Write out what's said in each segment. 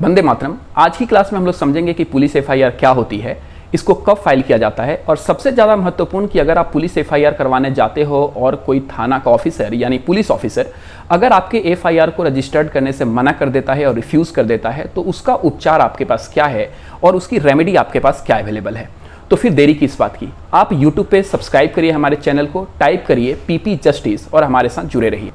वंदे मातरम। आज की क्लास में हम लोग समझेंगे कि पुलिस एफआईआर क्या होती है, इसको कब फाइल किया जाता है, और सबसे ज़्यादा महत्वपूर्ण कि अगर आप पुलिस एफआईआर करवाने जाते हो और कोई थाना का ऑफिसर यानी पुलिस ऑफिसर अगर आपके एफआईआर को रजिस्टर्ड करने से मना कर देता है और रिफ्यूज़ कर देता है तो उसका उपचार आपके पास क्या है और उसकी रेमेडी आपके पास क्या अवेलेबल है। तो फिर देरी किस बात की, आप यूट्यूब पे सब्सक्राइब करिए हमारे चैनल को, टाइप करिए पीपी जस्टिस और हमारे साथ जुड़े रहिए।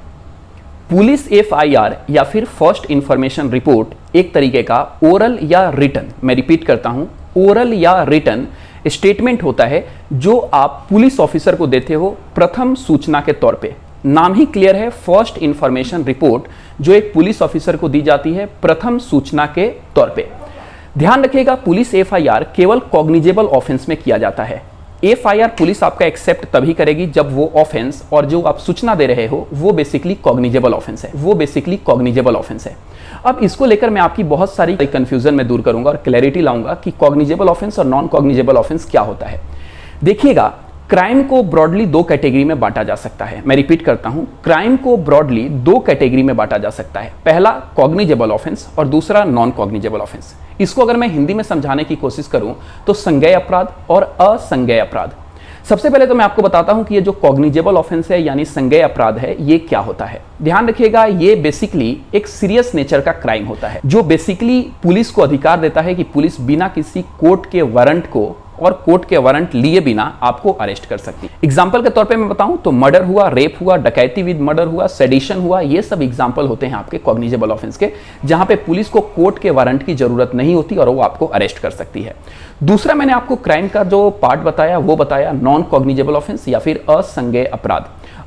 पुलिस एफआईआर या फिर फर्स्ट इंफॉर्मेशन रिपोर्ट एक तरीके का ओरल या रिटन, मैं रिपीट करता हूं, ओरल या रिटन स्टेटमेंट होता है जो आप पुलिस ऑफिसर को देते हो प्रथम सूचना के तौर पे। नाम ही क्लियर है, फर्स्ट इंफॉर्मेशन रिपोर्ट जो एक पुलिस ऑफिसर को दी जाती है प्रथम सूचना के तौर पे। ध्यान रखिएगा, पुलिस एफआईआर केवल कॉग्निजेबल ऑफेंस में किया जाता है। एफआईआर पुलिस आपका एक्सेप्ट तभी करेगी जब वो ऑफेंस और जो आप सूचना दे रहे हो वो बेसिकली कॉग्निजेबल ऑफेंस है, अब इसको लेकर मैं आपकी बहुत सारी कंफ्यूजन में दूर करूंगा और क्लैरिटी लाऊंगा कि कॉग्निजेबल ऑफेंस और नॉन कॉग्निजेबल ऑफेंस क्या होता है। देखिएगा, क्राइम को ब्रॉडली दो कैटेगरी में बांटा जा सकता है। मैं रिपीट करता हूं, क्राइम को ब्रॉडली दो कैटेगरी में बांटा जा सकता है। पहला कॉग्निजेबल ऑफेंस और दूसरा नॉन कॉग्निजेबल ऑफेंस। इसको अगर मैं हिंदी में समझाने की कोशिश करूं तो संज्ञेय अपराध और असंज्ञेय अपराध। सबसे पहले तो मैं आपको बताता हूं कि ये जो कॉग्निजेबल ऑफेंस है यानी संज्ञेय अपराध है, ये क्या होता है। ध्यान रखिएगा, ये बेसिकली एक सीरियस नेचर का क्राइम होता है जो बेसिकली पुलिस को अधिकार देता है कि पुलिस बिना किसी कोर्ट के वारंट को और कोर्ट के वारंट लिए बिना आपको अरेस्ट कर सकती है। एग्जाम्पल के तौर पे मैं बताऊं तो मर्डर हुआ, रेप हुआ, डकैती विद मर्डर हुआ, सेडिशन हुआ, ये सब एग्जाम्पल होते हैं आपके कॉग्निजेबल ऑफेंस के, जहां पे पुलिस को कोर्ट के वारंट की जरूरत नहीं होती और वो आपको अरेस्ट कर सकती है। दूसरा मैंने आपको क्राइम का जो पार्ट बताया वो बताया नॉन कॉग्निजेबल ऑफेंस या फिर असंज्ञेय अपराध।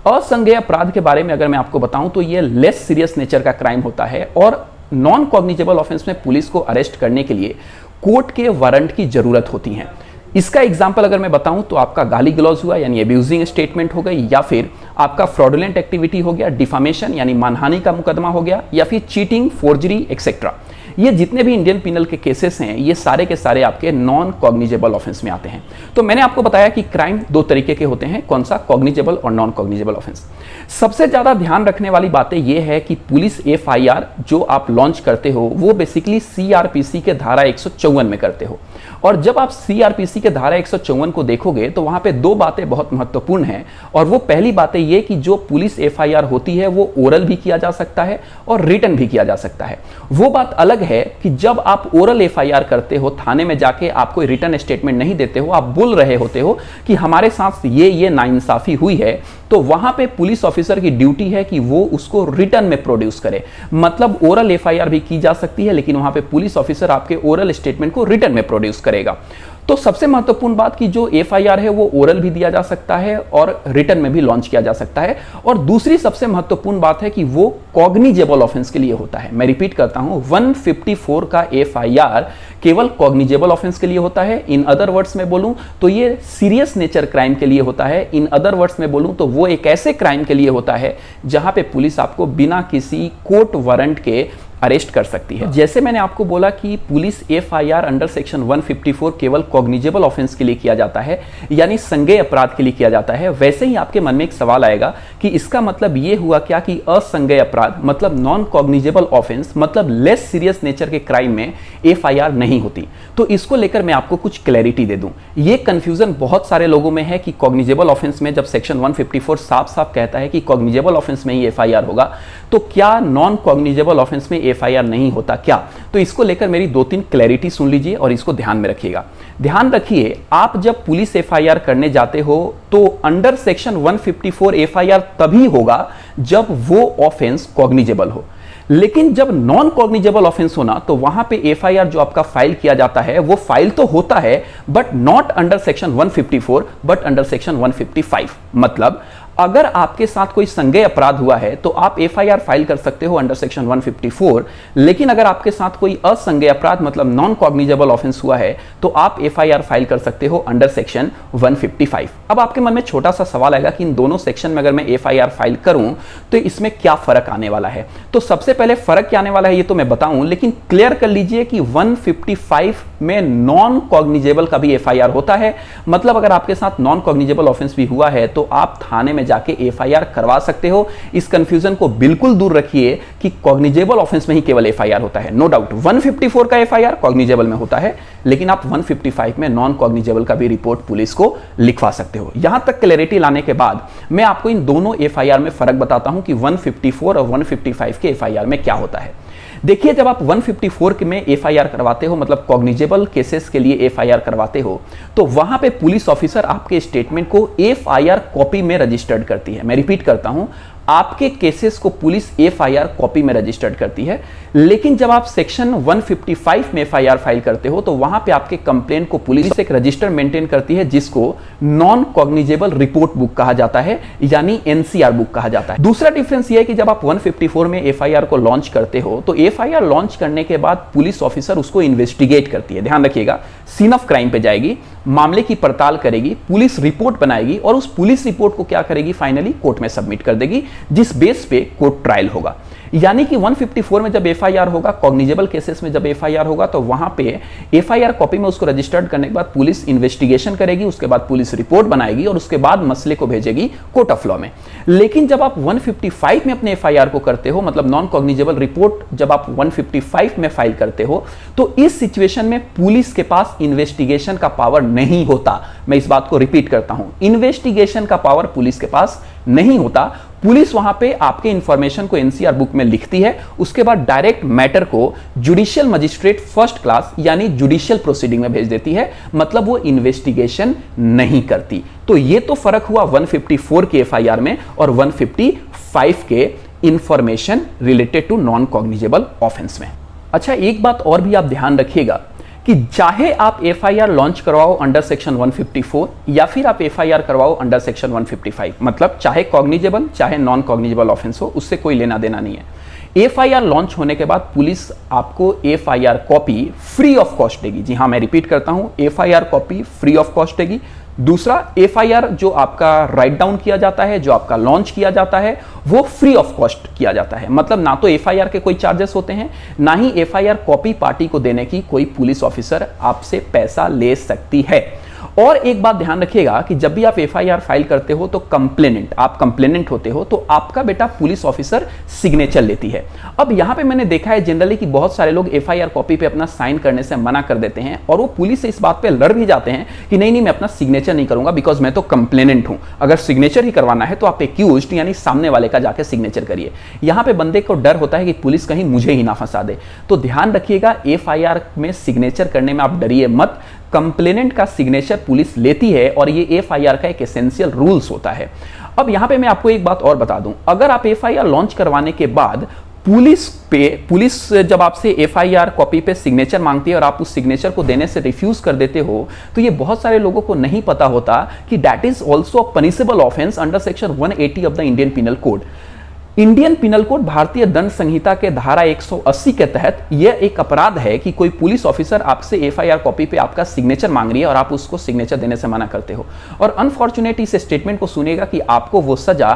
असंज्ञेय अपराध के बारे में अगर मैं आपको बताऊं तो ये लेस सीरियस नेचर का क्राइम होता है और नॉन कॉग्निजेबल ऑफेंस में पुलिस को अरेस्ट करने के लिए कोर्ट के वारंट की जरूरत होती है। इसका एग्जाम्पल अगर मैं बताऊं तो आपका गाली गलौज हुआ यानी एब्यूजिंग स्टेटमेंट हो गई, या फिर आपका फ्रॉडुलेंट एक्टिविटी हो गया, डिफामेशन यानी मानहानि का मुकदमा हो गया, या फिर चीटिंग, फोर्जरी एक्सेट्रा। ये जितने भी इंडियन पिनल के केसेस हैं ये सारे के सारे आपके नॉन कॉग्निजेबल ऑफेंस में आते हैं। तो मैंने आपको बताया कि क्राइम दो तरीके के होते हैं, कौन सा, कॉग्निजेबल और नॉन कॉग्निजेबल ऑफेंस। सबसे ज्यादा ध्यान रखने वाली बातें ये है कि पुलिस एफआईआर जो आप लॉन्च करते हो वो बेसिकली सीआरपीसी के धारा 154 में करते हो, और जब आप सीआरपीसी के धारा 154 को देखोगे तो वहां पे दो बातें बहुत महत्वपूर्ण हैं। और वो पहली बात ये कि जो पुलिस एफआईआर होती है वो ओरल भी किया जा सकता है और रिटन भी किया जा सकता है। वो बात अलग है कि जब आप ओरल एफआईआर करते हो, थाने में जाके आप कोई रिटन स्टेटमेंट नहीं देते हो, आप बोल रहे होते हो कि हमारे साथ ये नाइंसाफी हुई है, तो वहां पे पुलिस ऑफिसर की ड्यूटी है कि वो उसको रिटन में प्रोड्यूस करे। मतलब ओरल एफआईआर भी की जा सकती है लेकिन वहां पे पुलिस ऑफिसर आपके ओरल स्टेटमेंट को रिटन में प्रोड्यूस करेगा। तो सबसे महत्वपूर्ण बात कि जो एफआईआर है वो ओरल भी दिया जा सकता है और रिटन में भी लॉन्च किया जा सकता है। और दूसरी सबसे महत्वपूर्ण बात है कि वो कॉग्निजेबल ऑफेंस के लिए होता है। मैं रिपीट करता हूं, 154 का एफआईआर केवल कॉग्निजेबल ऑफेंस के लिए होता है। इन अदर वर्ड्स में बोलूं तो ये सीरियस नेचर क्राइम के लिए होता है। इन अदर वर्ड्स में बोलूं तो वो एक ऐसे क्राइम के लिए होता है जहां पे पुलिस आपको बिना किसी कोर्ट वारंट के अरेस्ट कर सकती है। जैसे मैंने आपको बोला कि पुलिस एफआईआर अंडर सेक्शन 154 केवल कॉग्निजेबल ऑफेंस के लिए किया जाता है यानी संज्ञेय अपराध के लिए किया जाता है, वैसे ही आपके मन में एक सवाल आएगा कि इसका मतलब ये हुआ क्या कि असंज्ञेय अपराध मतलब नॉन कॉग्निजेबल ऑफेंस मतलब लेस सीरियस नेचर के क्राइम में एफआईआर नहीं होती। तो इसको लेकर मैं आपको कुछ क्लैरिटी दे दूं। ये कंफ्यूजन बहुत सारे लोगों में है कि कॉग्निजेबल ऑफेंस में जब सेक्शन 154 साफ साफ कहता है कि कॉग्निजेबल ऑफेंस में ही एफआईआर होगा, तो क्या नॉन कॉग्निजेबल ऑफेंस में एफआईआर नहीं होता क्या? तो इसको लेकर मेरी दो तीन क्लैरिटी सुन लीजिए और इसको ध्यान में रखिएगा। ध्यान रखिए, आप जब पुलिस एफआईआर करने जाते हो तो अंडर सेक्शन 154 एफआईआर तभी होगा जब वो ऑफेंस कॉग्निजेबल हो। लेकिन जब नॉन कॉग्निजेबल ऑफेंस होना तो वहां पे एफआईआर जो आपका फाइल किया जाता है वो फाइल तो होता है but not under section 154 but under section 155। मतलब अगर आपके साथ कोई संज्ञेय अपराध हुआ है तो आप एफआईआर फाइल कर सकते हो अंडर सेक्शन 154, लेकिन अगर आपके साथ कोई असंज्ञेय अपराध मतलब नॉन कॉग्निजेबल ऑफेंस हुआ है तो आप एफआईआर फाइल कर सकते हो अंडर सेक्शन 155। अब आपके मन में छोटा सा सवाल आएगा कि इन दोनों सेक्शन में अगर मैं एफआईआर फाइल करूं तो इसमें क्या फर्क आने वाला है। तो सबसे पहले फर्क क्या आने वाला है ये तो मैं बताऊं, लेकिन क्लियर कर लीजिए कि 155 में नॉन कॉग्निजेबल का भी एफआईआर होता है। मतलब अगर आपके साथ नॉन कॉग्निजेबल ऑफेंस भी हुआ है तो आप थाने में जाके एफआईआर करवा सकते हो। इस कंफ्यूजन को बिल्कुल दूर रखिए कि कॉग्निजेबल ऑफेंस में ही केवल एफआईआर होता है। नो डाउट 154 का एफआईआर कॉग्निजेबल में होता है, लेकिन आप 155 में नॉन कॉग्निजेबल का भी रिपोर्ट पुलिस को लिखवा सकते हो। यहां तक क्लैरिटी लाने के बाद मैं आपको इन दोनों एफआईआर में फर्क बताता हूं कि 154 और 155 के एफआईआर में क्या होता है। देखिए, जब आप 154 में एफआईआर करवाते हो, मतलब कॉग्निजेबल केसेस के लिए एफआईआर करवाते हो, तो वहां पे पुलिस ऑफिसर आपके स्टेटमेंट को एफआईआर कॉपी में रजिस्टर्ड करती है। मैं रिपीट करता हूं, आपके केसेस को पुलिस एफआईआर कॉपी में रजिस्टर्ड करती है। लेकिन जब आप सेक्शन 155 में एफआईआर फाइल करते हो तो वहां पे आपके कंप्लेंट को पुलिस एक रजिस्टर मेंटेन करती है जिसको नॉन कॉग्निजेबल रिपोर्ट बुक कहा जाता है, यानी एनसीआर बुक कहा जाता है। दूसरा डिफरेंस यह है कि जब आप 154 में एफआईआर को लॉन्च करते हो तो एफआईआर लॉन्च करने के बाद पुलिस ऑफिसर उसको इन्वेस्टिगेट करती है। ध्यान रखिएगा, सीन ऑफ क्राइम पे जाएगी, मामले की पड़ताल करेगी, पुलिस रिपोर्ट बनाएगी और उस पुलिस रिपोर्ट को क्या करेगी, फाइनली कोर्ट में सबमिट कर देगी, जिस बेस पे कोर्ट ट्रायल होगा। यानी कि 154 में जब एफआईआर होगा, कॉग्निजेबल केसेस में जब एफआईआर होगा, तो वहां पे एफआईआर कॉपी में उसको रजिस्टर्ड करने के बाद पुलिस इन्वेस्टिगेशन करेगी, उसके बाद पुलिस रिपोर्ट बनाएगी और उसके बाद मसले को भेजेगी कोर्ट ऑफ लॉ में। लेकिन जब आप 155 में अपने एफआईआर को करते हो, मतलब नॉन कॉग्निजेबल रिपोर्ट जब आप 155 में फाइल करते हो, तो इस सिचुएशन में पुलिस के पास इन्वेस्टिगेशन का पावर नहीं होता। मैं इस बात को रिपीट करता हूं, इन्वेस्टिगेशन का पावर पुलिस के पास नहीं होता। पुलिस वहां पे आपके इंफॉर्मेशन को एनसीआर बुक में लिखती है, उसके बाद डायरेक्ट मैटर को जुडिशियल मजिस्ट्रेट फर्स्ट क्लास यानी जुडिशियल प्रोसीडिंग में भेज देती है, मतलब वो इन्वेस्टिगेशन नहीं करती। तो ये तो फर्क हुआ 154 के एफआईआर में और 155 के information related to non cognizable offence में। अच्छा, एक बात और भी आप ध्यान रखिएगा कि चाहे आप एफआईआर लॉन्च करवाओ अंडर सेक्शन 154 या फिर आप एफआईआर करवाओ अंडर सेक्शन 155, मतलब चाहे कॉग्निजेबल चाहे नॉन कॉग्निजेबल ऑफेंस हो, उससे कोई लेना देना नहीं है। एफआईआर लॉन्च होने के बाद पुलिस आपको FIR copy free of cost देगी। जी हां, मैं रिपीट करता हूं, FIR copy free of cost देगी। दूसरा, एफआईआर जो आपका राइट डाउन किया जाता है, जो आपका लॉन्च किया जाता है, वो फ्री ऑफ कॉस्ट किया जाता है। मतलब ना तो एफआईआर के कोई चार्जेस होते हैं, ना ही एफआईआर कॉपी पार्टी को देने की कोई पुलिस ऑफिसर आपसे पैसा ले सकती है। और एक बात ध्यान रखिएगा कि जब भी आप एफआईआर फाइल करते हो तो आप कंप्लेनेंट होते हो, तो आपका बेटा पुलिस ऑफिसर सिग्नेचर लेती है। अब यहां पे मैंने देखा है जनरली कि बहुत सारे लोग एफआईआर कॉपी पे अपना साइन करने से मना कर देते हैं और वो पुलिस से इस बात पे लड़ भी जाते हैं कि नहीं मैं अपना सिग्नेचर नहीं करूंगा बिकॉज मैं तो कंप्लेनेंट हूं। अगर सिग्नेचर ही करवाना है तो आप एक्यूज्ड यानी सामने वाले का जाके सिग्नेचर करिए। यहां पे बंदे को डर होता है कि पुलिस कहीं मुझे ही ना फंसा दे। तो ध्यान रखिएगा, एफआईआर में सिग्नेचर करने में आप डरिए मत। कंप्लेनेंट का सिग्नेचर पुलिस लेती है और ये एफआईआर का एक एसेंशियल रूल्स होता है। अब यहां पे मैं आपको एक बात और बता दूं, अगर आप एफआईआर लॉन्च करवाने के बाद पुलिस जब आपसे एफआईआर कॉपी पे सिग्नेचर मांगती है और आप उस सिग्नेचर को देने से रिफ्यूज कर देते हो, तो ये बहुत सारे लोगों को नहीं पता होता कि that is also a punishable offence under section 180 of the Indian penal code. Indian penal code भारतीय दंड संहिता के धारा 180 के तहत यह एक अपराध है कि कोई पुलिस ऑफिसर आपसे एफआईआर कॉपी पे आपका सिग्नेचर मांग रही है और आप उसको सिग्नेचर देने से मना करते हो। और अनफॉर्चुनेटली इस स्टेटमेंट को सुनिएगा कि आपको वो सजा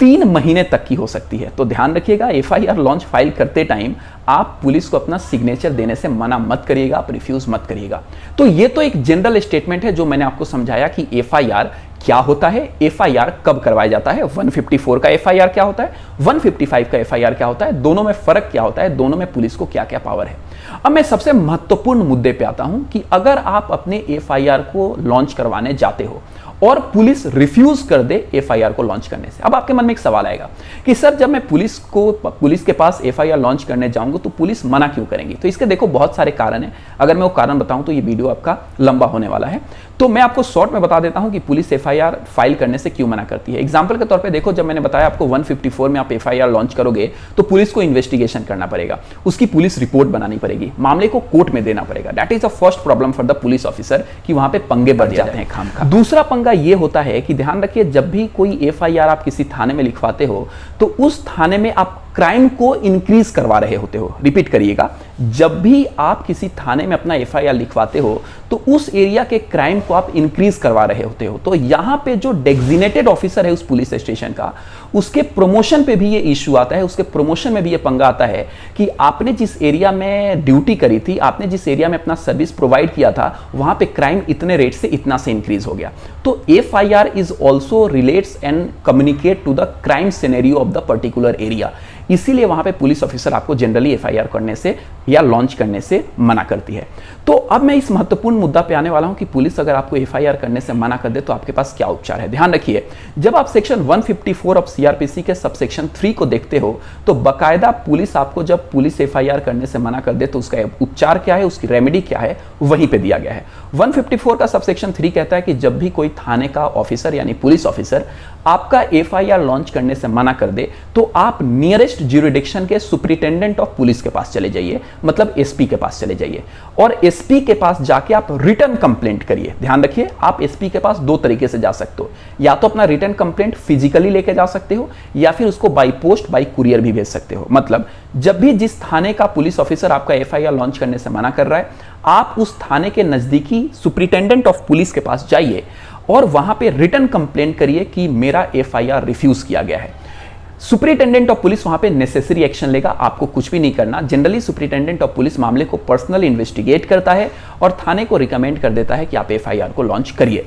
3 महीने तक की हो सकती है। तो ध्यान रखिएगा, एफआईआर लॉन्च फाइल करते टाइम आप पुलिस को अपना सिग्नेचर देने से मना मत करिएगा, आप रिफ्यूज मत करिएगा। तो ये तो एक जनरल स्टेटमेंट है जो मैंने आपको समझाया कि एफआईआर क्या होता है, एफआईआर कब करवाया जाता है, 154 का एफआईआर क्या होता है, 155 का एफआईआर क्या होता है, दोनों में फर्क क्या होता है, दोनों में पुलिस को क्या क्या पावर है। अब मैं सबसे महत्वपूर्ण मुद्दे पे आता हूं कि अगर आप अपने एफआईआर को लॉन्च करवाने जाते हो और पुलिस रिफ्यूज कर दे एफआईआर को लॉन्च करने से, अब आपके मन में एक सवाल आएगा कि सर जब मैं पुलिस के पास एफआईआर लॉन्च करने जाऊंगा तो पुलिस मना क्यों करेंगी। तो इसके देखो बहुत सारे कारण हैं, अगर मैं वो कारण बताऊं तो ये वीडियो आपका लंबा होने वाला है। तो मैं आपको शॉर्ट में बता देता हूं कि पुलिस एफआईआर फाइल करने से क्यों मना करती है। एग्जांपल के तौर पे देखो, जब मैंने बताया आपको 154 में आप एफआईआर लॉन्च करोगे तो पुलिस को इन्वेस्टिगेशन करना पड़ेगा, उसकी पुलिस रिपोर्ट बनानी पड़ेगी, मामले को कोर्ट में देना पड़ेगा। That is the first problem for the police officer कि वहां पे पंगे बढ़ जाते हैं खामखा। दूसरा पंगा ये होता है कि ध्यान रखिए, जब भी कोई एफआईआर आप किसी थाने में लिखवाते हो तो उस थाने में आप क्राइम को इंक्रीज करवा रहे होते हो। रिपीट करिएगा, जब भी आप किसी थाने में अपना एफआईआर लिखवाते हो तो उस एरिया के क्राइम को आप इंक्रीज करवा रहे होते हो। तो यहां पे जो डेजिग्नेटेड ऑफिसर है उस पुलिस स्टेशन का, उसके प्रमोशन पे भी ये इश्यू आता है, उसके प्रमोशन में भी ये पंगा आता है कि आपने जिस एरिया में ड्यूटी करी थी, आपने जिस एरिया में अपना सर्विस प्रोवाइड किया था, वहां पे क्राइम इतने रेट से इतना से इंक्रीज हो गया। तो FIR is also relates and communicate to the crime scenario of the particular area. इसीलिए वहां पे पुलिस ऑफिसर आपको जनरली एफआईआर करने से या लॉन्च करने से मना करती है। तो अब मैं इस महत्वपूर्ण मुद्दा पे आने वाला हूं कि पुलिस अगर आपको एफआईआर करने से मना कर दे तो आपके पास क्या उपचार है। ध्यान रखिए, जब आप सेक्शन 154 ऑफ सीआरपीसी के सबसेक्शन 3 को देखते हो तो बकायदा पुलिस आपको जब पुलिस एफआईआर करने से मना कर दे तो उसका उपचार क्या है, उसकी रेमेडी क्या है, वहीं पे दिया गया है। 154 का सबसेक्शन 3 कहता है कि जब भी कोई थाने का ऑफिसर यानी पुलिस ऑफिसर आपका एफआईआर लॉन्च करने से मना कर दे तो आप नियरेस्ट ज्यूरिडिक्शन के सुपरिटेंडेंट ऑफ पुलिस के पास चले जाइए, मतलब एसपी के पास चले जाइए और एसपी के पास जाके आप रिटर्न कंप्लेंट करिए। ध्यान रखिए, आप एसपी के पास दो तरीके से जा सकते हो, या तो अपना रिटर्न कंप्लेंट फिजिकली लेके जा सकते हो या फिर उसको बाई पोस्ट बाई कुरियर भी भेज सकते हो। मतलब जब भी जिस थाने का पुलिस ऑफिसर आपका एफआईआर लॉन्च करने से मना कर रहा है, आप उस थाने के नजदीकी सुपरिटेंडेंट ऑफ पुलिस के पास जाइए और वहां पे रिटर्न कंप्लेंट करिए कि मेरा एफआईआर रिफ्यूज किया गया है। सुपरिटेंडेंट ऑफ पुलिस वहां पे नेसेसरी एक्शन लेगा, आपको कुछ भी नहीं करना। जनरली सुपरिटेंडेंट ऑफ पुलिस मामले को पर्सनली इन्वेस्टिगेट करता है और थाने को रिकमेंड कर देता है कि आप एफआईआर को लॉन्च करिए।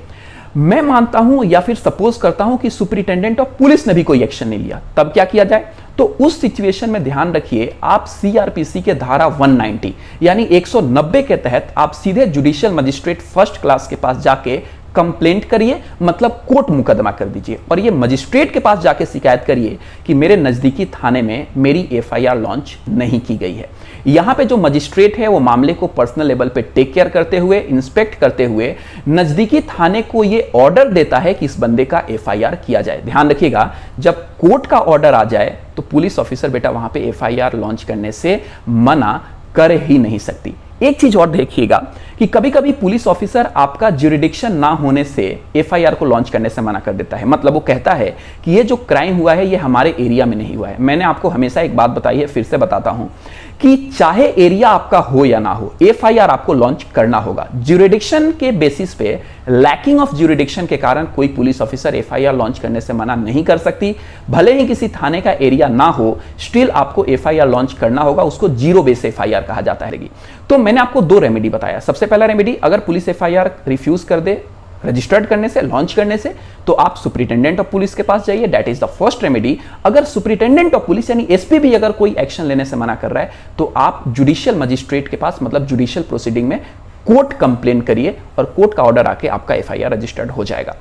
मैं मानता हूं या फिर सपोज करता हूं कि सुपरिटेंडेंट ऑफ पुलिस ने भी कोई एक्शन नहीं लिया, तब क्या किया जाए? तो उस सिचुएशन में ध्यान रखिए, आप सीआरपीसी के धारा 190 यानी 190 के तहत आप सीधे जुडिशियल मजिस्ट्रेट फर्स्ट क्लास के पास जाके कंप्लेंट करिए, मतलब कोर्ट मुकदमा कर दीजिए और ये मजिस्ट्रेट के पास जाके शिकायत करिए कि मेरे नजदीकी थाने में मेरी एफआईआर लॉन्च नहीं की गई है। यहां पे जो मजिस्ट्रेट है वो मामले को पर्सनल लेवल पे टेक केयर करते हुए, इंस्पेक्ट करते हुए नजदीकी थाने को ये ऑर्डर देता है कि इस बंदे का एफआईआर किया जाए। ध्यान रखिएगा, जब कोर्ट का ऑर्डर आ जाए तो पुलिस ऑफिसर बेटा वहां पे एफआईआर लॉन्च करने से मना कर ही नहीं सकती। एक चीज और देखिएगा कि कभी कभी पुलिस ऑफिसर आपका ज्यूरिडिक्शन ना होने से एफआईआर को लॉन्च करने से मना कर देता है। मतलब वो कहता है कि ये जो क्राइम हुआ है ये हमारे एरिया में नहीं हुआ है। मैंने आपको हमेशा एक बात बताई है, फिर से बताता हूं कि चाहे एरिया आपका हो या ना हो, एफआईआर आपको लॉन्च करना होगा। ज्यूरिडिक्शन के बेसिस पे, लैकिंग ऑफ ज्यूरिडिक्शन के कारण कोई पुलिस ऑफिसर एफआईआर लॉन्च करने से मना नहीं कर सकती। भले ही किसी थाने का एरिया ना हो, स्टिल आपको एफआईआर लॉन्च करना होगा। उसको जीरो बेस एफआईआर कहा जाता है। तो मैंने आपको दो रेमेडी बताया। सबसे पहला रेमेडी, अगर पुलिस एफआईआर रिफ्यूज कर दे रजिस्टर्ड करने से, लॉन्च करने से, तो आप सुपरिटेंडेंट ऑफ पुलिस के पास जाइए, that is the first remedy. अगर सुपरिटेंडेंट ऑफ पुलिस यानी एसपी भी अगर कोई एक्शन लेने से मना कर रहा है तो आप जुडिशियल मजिस्ट्रेट के पास, मतलब जुडिशियल प्रोसीडिंग में कोर्ट कंप्लेन करिए और कोर्ट का ऑर्डर आके आपका एफआईआर रजिस्टर्ड हो जाएगा।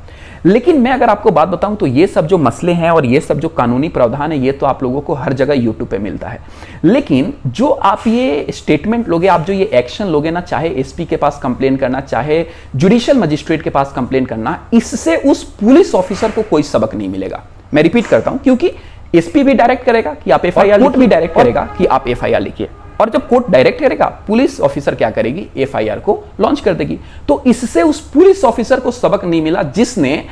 लेकिन मैं अगर आपको बात बताऊं तो ये सब जो मसले हैं और ये सब जो कानूनी प्रावधान है ये तो आप लोगों को हर जगह यूट्यूब पे मिलता है। लेकिन जो आप ये स्टेटमेंट लोगे, आप जो ये एक्शन लोगे ना, चाहे एसपी के पास कंप्लेन करना, चाहे जुडिशियल मजिस्ट्रेट के पास कंप्लेन करना, इससे उस पुलिस ऑफिसर को कोई सबक नहीं मिलेगा। मैं रिपीट करता हूं, क्योंकि एसपी भी डायरेक्ट करेगा कि आप एफआईआर, कोर्ट भी डायरेक्ट करेगा कि आप एफआईआर लिखिए, और जब कोर्ट डायरेक्ट करेगा पुलिस ऑफिसर क्या करेगी? एफआईआर को लॉन्च कर देगी। तो इससे उस पुलिस ऑफिसर को सबक नहीं मिला जिसने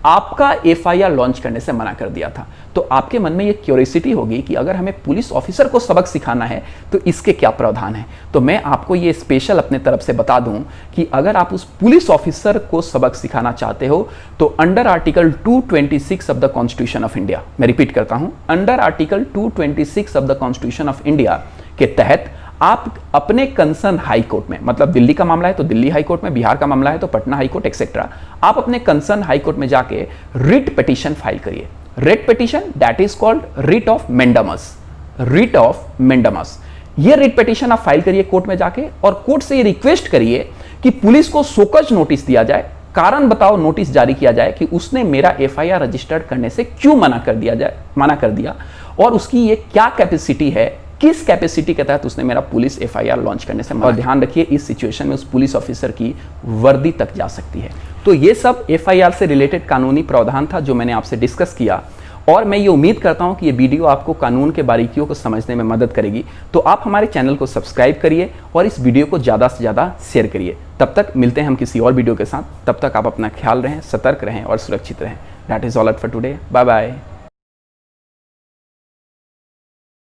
आपका एफआईआर लॉन्च करने से मना कर दिया था। तो आपके मन में ये क्यूरियोसिटी होगी कि अगर हमें पुलिस ऑफिसर को सबक सिखाना है तो इसके क्या प्रावधान है। तो मैं आपको ये स्पेशल अपने तरफ से बता दूं कि अगर आप उस पुलिस ऑफिसर को सबक सिखाना चाहते हो तो under article 226 of the constitution of India, मैं रिपीट करता हूं, under article 226 of the constitution of India के तहत आप अपने कंसर्न हाई कोर्ट में, मतलब दिल्ली का मामला है तो दिल्ली हाई कोर्ट में, बिहार का मामला है तो पटना हाई कोर्ट एक्सेट्रा, आप अपने कंसर्न हाई कोर्ट में जाके रिट पिटीशन फाइल करिए। Writ petition that is called writ of mandamus, writ of mandamus. ये रिट पिटीशन आप फाइल करिए कोर्ट में जाके और कोर्ट से ये रिक्वेस्ट करिए कि पुलिस को सोकज नोटिस दिया जाए, कारण बताओ नोटिस जारी किया जाए कि उसने मेरा एफआईआर रजिस्टर्ड करने से क्यों मना कर दिया और उसकी ये क्या कैपेसिटी है, किस कैपेसिटी के तहत उसने मेरा पुलिस एफआईआर लॉन्च करने से। और ध्यान रखिए, इस सिचुएशन में उस पुलिस ऑफिसर की वर्दी तक जा सकती है। तो ये सब एफआईआर से रिलेटेड कानूनी प्रावधान था जो मैंने आपसे डिस्कस किया और मैं ये उम्मीद करता हूं कि ये वीडियो आपको कानून के बारीकियों को समझने में मदद करेगी। तो आप हमारे चैनल को सब्सक्राइब करिए और इस वीडियो को ज़्यादा से ज़्यादा शेयर करिए। तब तक मिलते हैं हम किसी और वीडियो के साथ। तब तक आप अपना ख्याल रहें, सतर्क रहें और सुरक्षित रहें। That is all it for today. Bye bye.